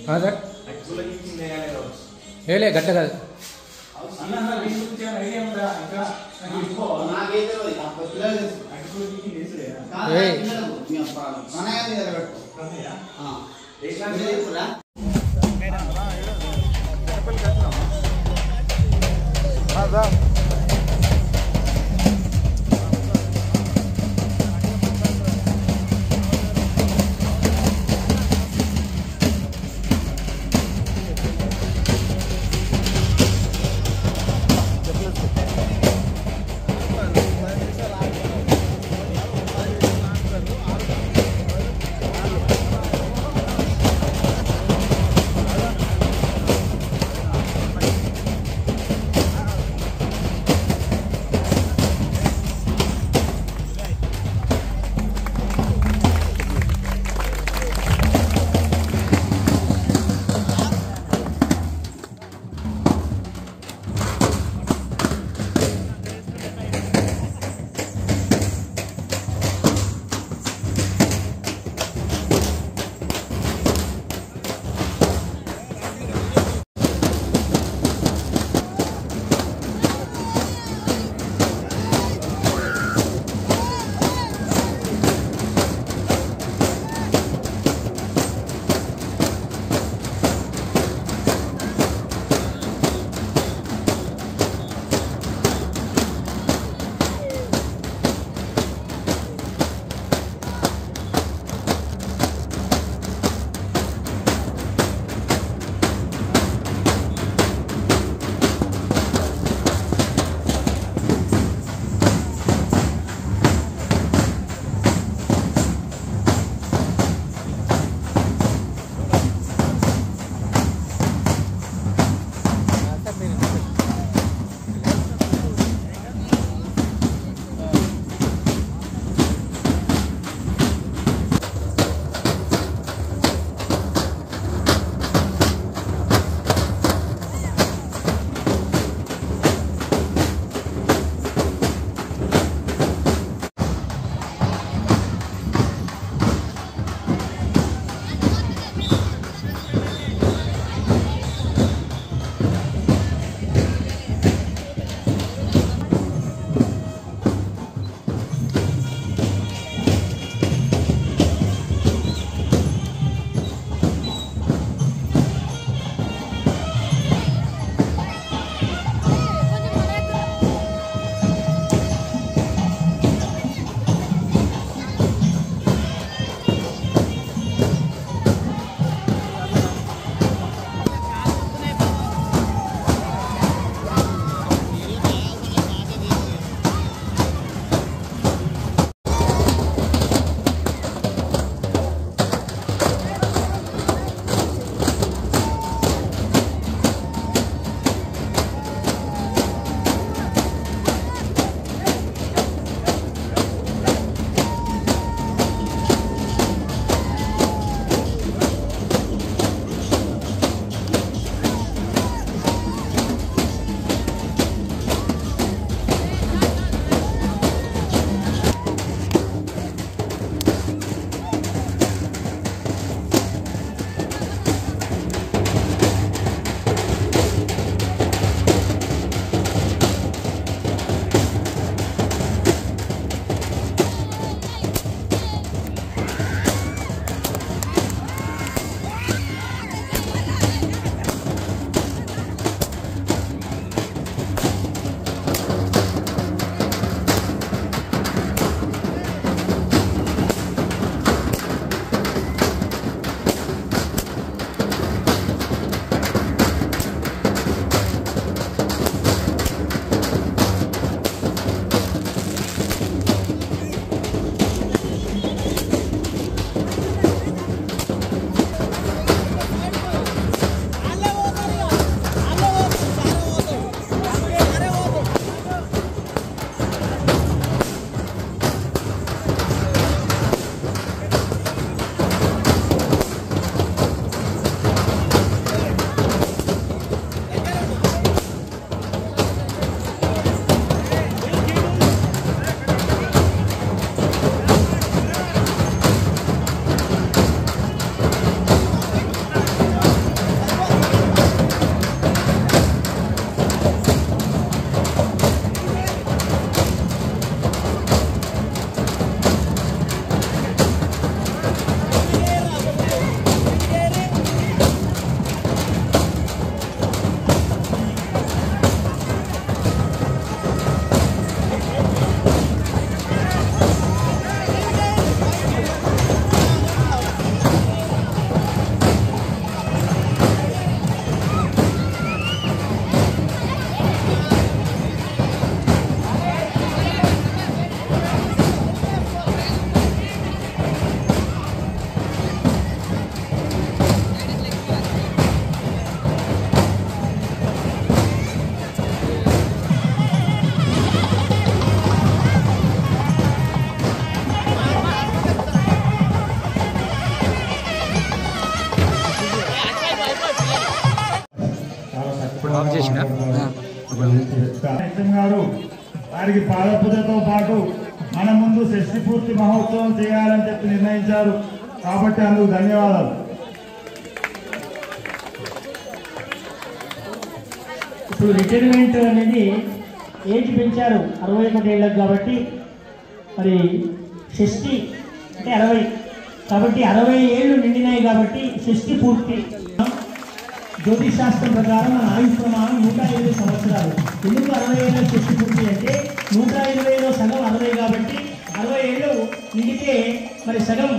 Sir ఏలే గట్ట కాదు గారు వారికి పాదపూజతో పాటు మన ముందు షష్ఠి పూర్తి మహోత్సవం చేయాలని చెప్పి నిర్ణయించారు కాబట్టి అందుకు ధన్యవాదాలు. ఇప్పుడు రిటైర్మెంట్ అనేది ఏజ్ పెంచారు 61 ఏళ్ళకు కాబట్టి మరి షష్ఠి అంటే 60 కాబట్టి 60 ఏళ్ళు నిండినాయి కాబట్టి షష్ఠి పూర్తి. జ్యోతిష్ శాస్త్రం ప్రకారం మన ఆయుష్ ప్రమాణం 120 సంవత్సరాలు. ఎందుకు 60 ఏళ్ళ షష్ఠి పూర్తి అంటే 120లో సగం 60 కాబట్టి 60 ఏళ్ళు నిండితే మరి సగం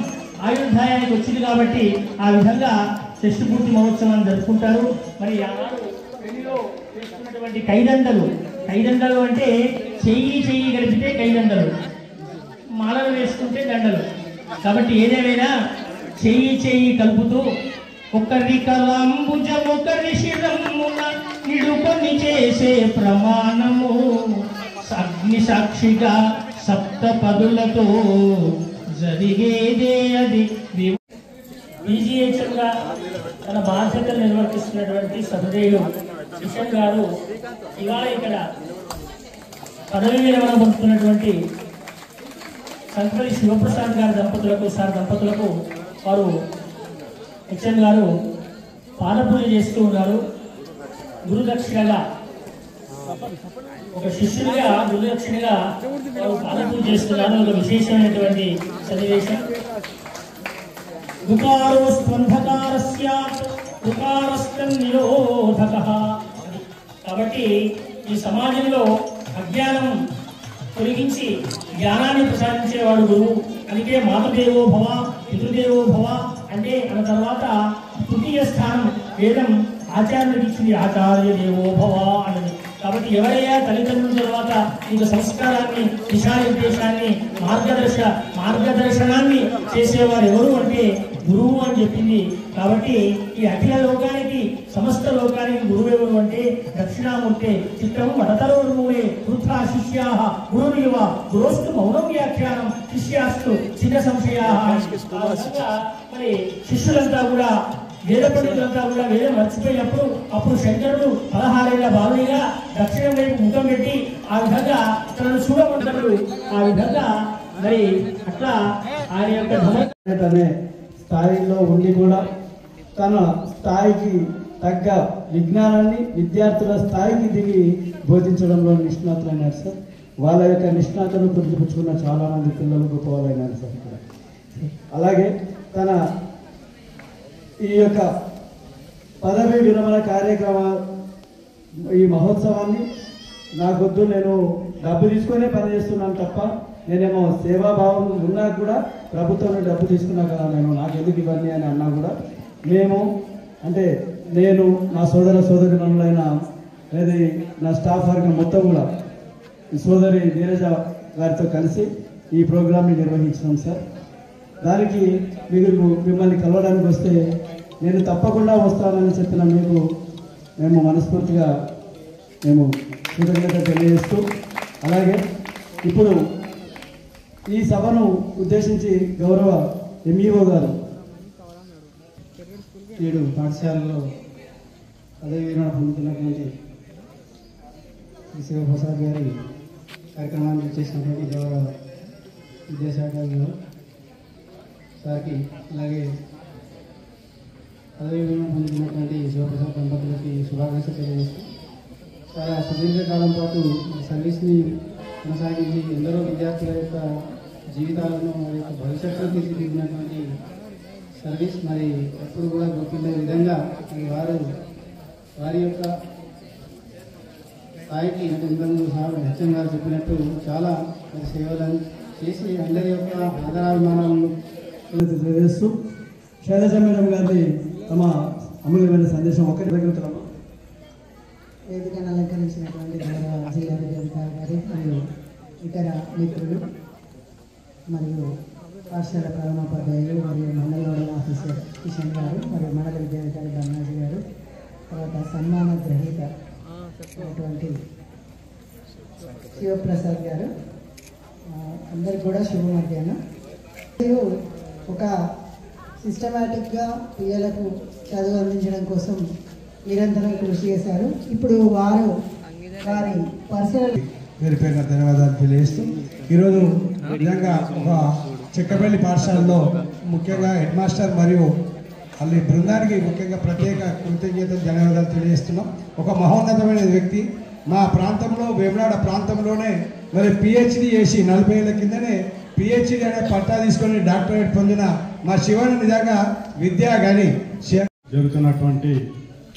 ఆయుర్దాయానికి వచ్చింది కాబట్టి ఆ విధంగా షష్ఠి పూర్తి మహోత్సవాన్ని జరుపుకుంటారు. మరి ఆనాడు పెళ్లిలో చేసుకున్నటువంటి కైదండలు అంటే చెయ్యి గడిపితే కైదండలు, మాలలు వేసుకుంటే దండలు. కాబట్టి ఏదేమైనా చెయ్యి కలుపుతూ ఒకరి కలంబుజం ఒకరి శిరమున నిడుకొని చేసే ప్రమాణము అగ్ని సాక్షిగా సప్తపదులతో జరిగేదే అది. పీజీహెచ్ఎంగా తన బాధ్యతలు నిర్వర్తిస్తున్నటువంటి సహృదయులు కిషన్ గారు ఇవాళ ఇక్కడ పదవి విరమణ పొందుతున్నటువంటి సంతపల్లి శివప్రసాద్ గారి దంపతులకు వారు హెచ్ఎం గారు పాదపూజ చేస్తూ ఉన్నారు. గురుదక్షిణగా ఒక శిష్యుడిగా గురుదక్షిణగా వారు పాదపూజ చేస్తున్నారు. ఒక విశేషమైనటువంటి సన్నివేశం. కాబట్టి ఈ సమాజంలో అజ్ఞానం తొలగించి జ్ఞానాన్ని ప్రసాదించేవాడు గురువు. అందుకే మాతృదేవో భవ పితృదేవో భవ అంటే అన్న తర్వాత తృతీయ స్థానం వేదం ఆచార్యుడికి ఇచ్చింది, ఆచార్య దేవో భవ అన్నది. కాబట్టి ఎవరైనా తల్లిదండ్రుల తర్వాత ఇంక సంస్కారాన్ని, దిశానిర్దేశాన్ని, మార్గదర్శనాన్ని చేసేవారు ఎవరు అంటే గురువు అని చెప్పింది. కాబట్టి ఈ అఖిల లోకానికి, సమస్త లోకానికి గురువు ఎవరు అంటే దక్షిణామూర్తే. చిత్రం వడతరోర్మూలే వృథా శిష్యా గురునివ గురోస్తు మౌనం వ్యాఖ్యానం శిష్యాస్తు చిన్న సంశయా. మరి శిష్యులంతా కూడా, వేద పండితులంతా కూడా వేదం మర్చిపోయినప్పుడు అప్పుడు శంకరుడు 16 ఏళ్ల బాలుడిగా దక్షిణం వైపు ముఖం పెట్టి ఆ విధంగా తనను చూడమంటాడు. ఆ విధంగా మరి అట్లా ఆయన యొక్క స్థాయిలో ఉండి కూడా తన స్థాయికి తగ్గ విజ్ఞానాన్ని విద్యార్థుల స్థాయికి దిగి బోధించడంలో నిష్ణాతులైనారు సార్. వాళ్ళ యొక్క నిష్ణాతను పుట్టుకున్న చాలా మంది పిల్లలు గొప్ప వాళ్ళైనారు సార్ ఇక్కడ. అలాగే తన ఈ యొక్క పదవి విరమణ కార్యక్రమ ఈ మహోత్సవాన్ని నాకొద్దు, నేను డబ్బు తీసుకునే పనిచేస్తున్నాను తప్ప నేనేమో సేవాభావం ఉన్నా కూడా ప్రభుత్వం డబ్బు తీసుకున్నా కదా నేను, నాకెందుకు ఇవన్నీ అని అన్నా కూడా మేము అంటే నేను నా సోదరిమణులైన లేదా నా స్టాఫ్ వర్గం మొత్తం కూడా ఈ సోదరి నీరజ గారితో కలిసి ఈ ప్రోగ్రామ్ని నిర్వహించినాం సార్. దానికి మిమ్మల్ని కలవడానికి వస్తే నేను తప్పకుండా వస్తానని చెప్పిన మీకు మేము మనస్ఫూర్తిగా కృతజ్ఞత తెలియజేస్తూ, అలాగే ఇప్పుడు ఈ సభను ఉద్దేశించి గౌరవ ఎంఈఓ గారు 7 పాఠశాలలో పదవి విరమణ పొందుతున్నటువంటి శ్రీ శివప్రసాద్ గారి కార్యక్రమాన్ని చేసినటువంటి గౌరవ విద్యాశాఖ గారు సార్కి, అలాగే పదవి విరమణ పొందుతున్నటువంటి శివప్రసాద్ దంపతులకి శుభాకాంక్షలు తెలియజేస్తూ, చాలా సుదీర్ఘకాలం పాటు సర్వీస్ని కొనసాగించి ఎందరో విద్యార్థుల యొక్క జీవితాలను వారి యొక్క భవిష్యత్తును తీర్చిదిద్దినటువంటి సర్వీస్ మరి ఎప్పుడు కూడా గుర్తుండే విధంగా వారి యొక్క స్థాయికి అంటే ఇంతకుముందు సార్ హెచ్ఎం గారు చెప్పినట్టు చాలా సేవలను చేసి అందరి యొక్క ఆదరాభిమానాలను తెలియజేస్తూ శైలజ మేడం గారిని తమ అమూల్యమైన సందేశం ఒకటి దగ్గర వేదికను అలంకరించినటువంటి గౌరవ జిల్లా అధికారి గారు మరియు ఇతర మిత్రులు మరియు పాఠశాల ప్రధానోపాధ్యాయులు మరియు మండల నోడల్ ఆఫీసర్ కిషన్ గారు మరియు మండల విద్యాధికారి బన్నాజీ గారు, తర్వాత సన్మాన గ్రహీత అయినటువంటి శివప్రసాద్ గారు, అందరికి కూడా శుభ మధ్యాహ్నం. మీరు ఒక సిస్టమేటిక్గా పిల్లలకు చదువు అందించడం కోసం నిరంతరం కృషి చేశారు. ఇప్పుడు వారి పర్సనల్ పేరు పేరున ధన్యవాదాలు తెలియజేస్తూ ఈరోజు నిజంగా ఒక చెక్కపల్లి పాఠశాలలో ముఖ్యంగా హెడ్ మాస్టర్ మరియు వాళ్ళ బృందానికి ముఖ్యంగా ప్రత్యేక కృతజ్ఞతలు ధన్యవాదాలు తెలియజేస్తున్నాం. ఒక మహోన్నతమైన వ్యక్తి మా ప్రాంతంలో వేములాడ ప్రాంతంలోనే మరి పిహెచ్డి చేసి 40 ఏళ్ల కిందనే పిహెచ్డి అనే పట్టా తీసుకొని డాక్టరేట్ పొందిన మా శివన్ నిజంగా విద్యా కానీ జరుగుతున్నటువంటి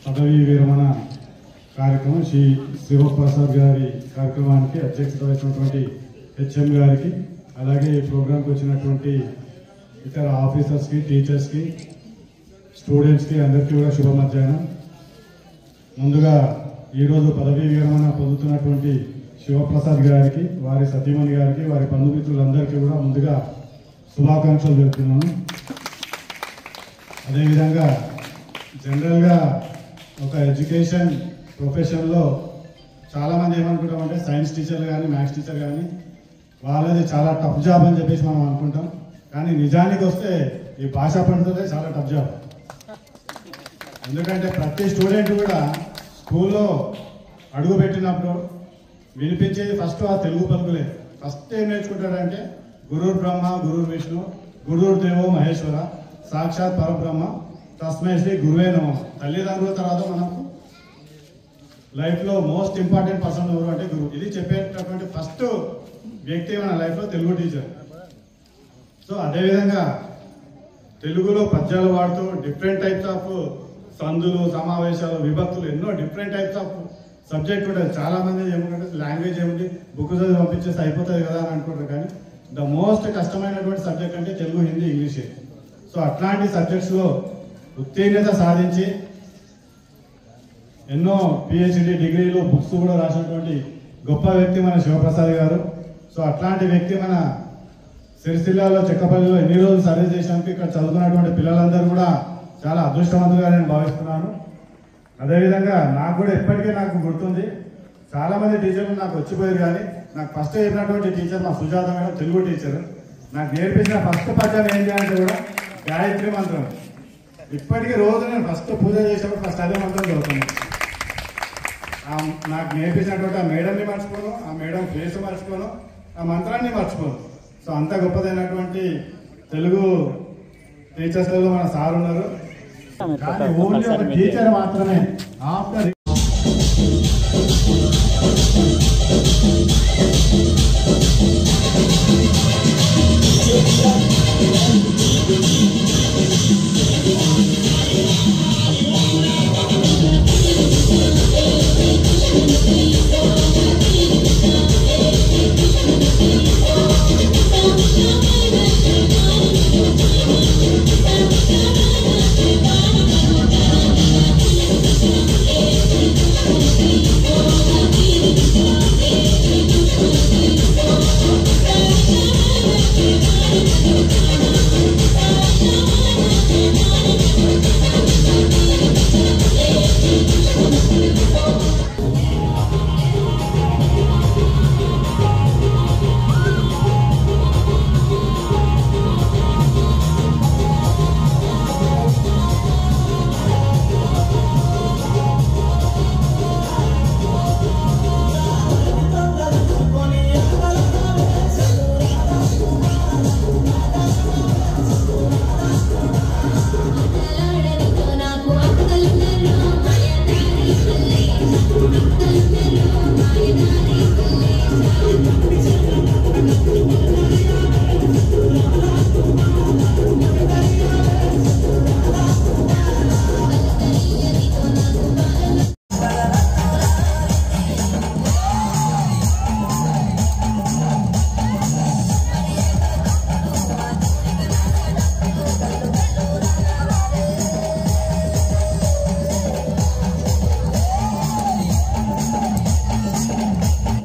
పదవీ విరమణ కార్యక్రమం శ్రీ శివప్రసాద్ గారి కార్యక్రమానికి అధ్యక్షత వహించినటువంటి హెచ్ఎం గారికి, అలాగే ఈ ప్రోగ్రాంకి వచ్చినటువంటి ఇతర ఆఫీసర్స్కి, టీచర్స్కి, స్టూడెంట్స్కి అందరికీ కూడా శుభ మధ్యాహ్నం. ముందుగా ఈరోజు పదవీ విరమణ పొందుతున్నటువంటి శివప్రసాద్ గారికి, వారి సతీమణి గారికి, వారి బంధుమిత్రులందరికీ కూడా ముందుగా శుభాకాంక్షలు తెలుపుతున్నాను. అదేవిధంగా జనరల్గా ఒక ఎడ్యుకేషన్ ప్రొఫెషన్లో చాలామంది ఏమనుకుంటామంటే సైన్స్ టీచర్లు కానీ మ్యాథ్స్ టీచర్ కానీ వాళ్ళది చాలా టఫ్ జాబ్ అని చెప్పేసి మనం అనుకుంటాం. కానీ నిజానికి వస్తే ఈ భాషా పండితులే చాలా టఫ్ జాబ్. ఎందుకంటే ప్రతి స్టూడెంట్ కూడా స్కూల్లో అడుగు పెట్టినప్పుడు వినిపించేది ఫస్ట్ ఆ తెలుగు పలుకులే. ఫస్ట్ ఏం నేర్చుకుంటాడంటే గురుర్ బ్రహ్మ, గురుర్ విష్ణు, గురుర్ దేవో మహేశ్వర, సాక్షాత్ పరబ్రహ్మ, తస్మై శ్రీ గురువే నమః. తల్లిదండ్రుల తర్వాత మనకు లైఫ్లో మోస్ట్ ఇంపార్టెంట్ పర్సన్ ఎవరు అంటే గురువు. ఇది చెప్పేటటువంటి ఫస్ట్ వ్యక్తి మన లైఫ్లో తెలుగు టీచర్. సో అదేవిధంగా తెలుగులో పద్యాలు వాడుతూ డిఫరెంట్ టైప్స్ ఆఫ్ సందులు, సమావేశాలు, విభక్తులు ఎన్నో డిఫరెంట్ టైప్స్ ఆఫ్ సబ్జెక్ట్ ఉంటుంది. చాలా మంది ఏమంటే లాంగ్వేజ్ ఏమిటి బుక్ చదివి పంపించేసి అయిపోతుంది కదా అని అనుకుంటారు. కానీ ద మోస్ట్ కష్టమైనటువంటి సబ్జెక్ట్ అంటే తెలుగు, హిందీ, ఇంగ్లీషే. సో అట్లాంటి సబ్జెక్ట్స్లో ఉత్తీర్ణత సాధించి ఎన్నో పిహెచ్డి డిగ్రీలు, బుక్స్ కూడా రాసినటువంటి గొప్ప వ్యక్తి మన శివప్రసాద్ గారు. సో అట్లాంటి వ్యక్తి మన సిరిసిల్లాలో చెక్కపల్లిలో ఎన్ని రోజులు సర్వీస్ చేసినందుకు ఇక్కడ చదువుకున్నటువంటి పిల్లలందరూ కూడా చాలా అదృష్టవంతులుగా నేను భావిస్తున్నాను. అదేవిధంగా నాకు కూడా ఎప్పటికీ నాకు గుర్తుంది, చాలామంది టీచర్లు నాకు వచ్చిపోయారు. కానీ నాకు ఫస్ట్ చెప్పినటువంటి టీచర్ మా సుజాత మేడం, తెలుగు టీచర్. నాకు నేర్పించిన ఫస్ట్ పద్యం ఏంటి అంటే కూడా గాయత్రి మంత్రం. ఇప్పటికీ రోజు నేను ఫస్ట్ పూజ చేసేటప్పుడు ఫస్ట్ అదే మంత్రం చదువుతాను. నాకు నేర్పించినటువంటి ఆ మేడంని మర్చిపోను, ఆ మేడం ఫేస్ మర్చిపోను, ఆ మంత్రాన్ని మర్చిపోను. సో అంత గొప్పదైనటువంటి తెలుగు టీచర్స్లలో మన సార్ ఉన్నారు. కానీ ఓన్లీ ఒక టీచర్ మాత్రమే ఆఫ్టర్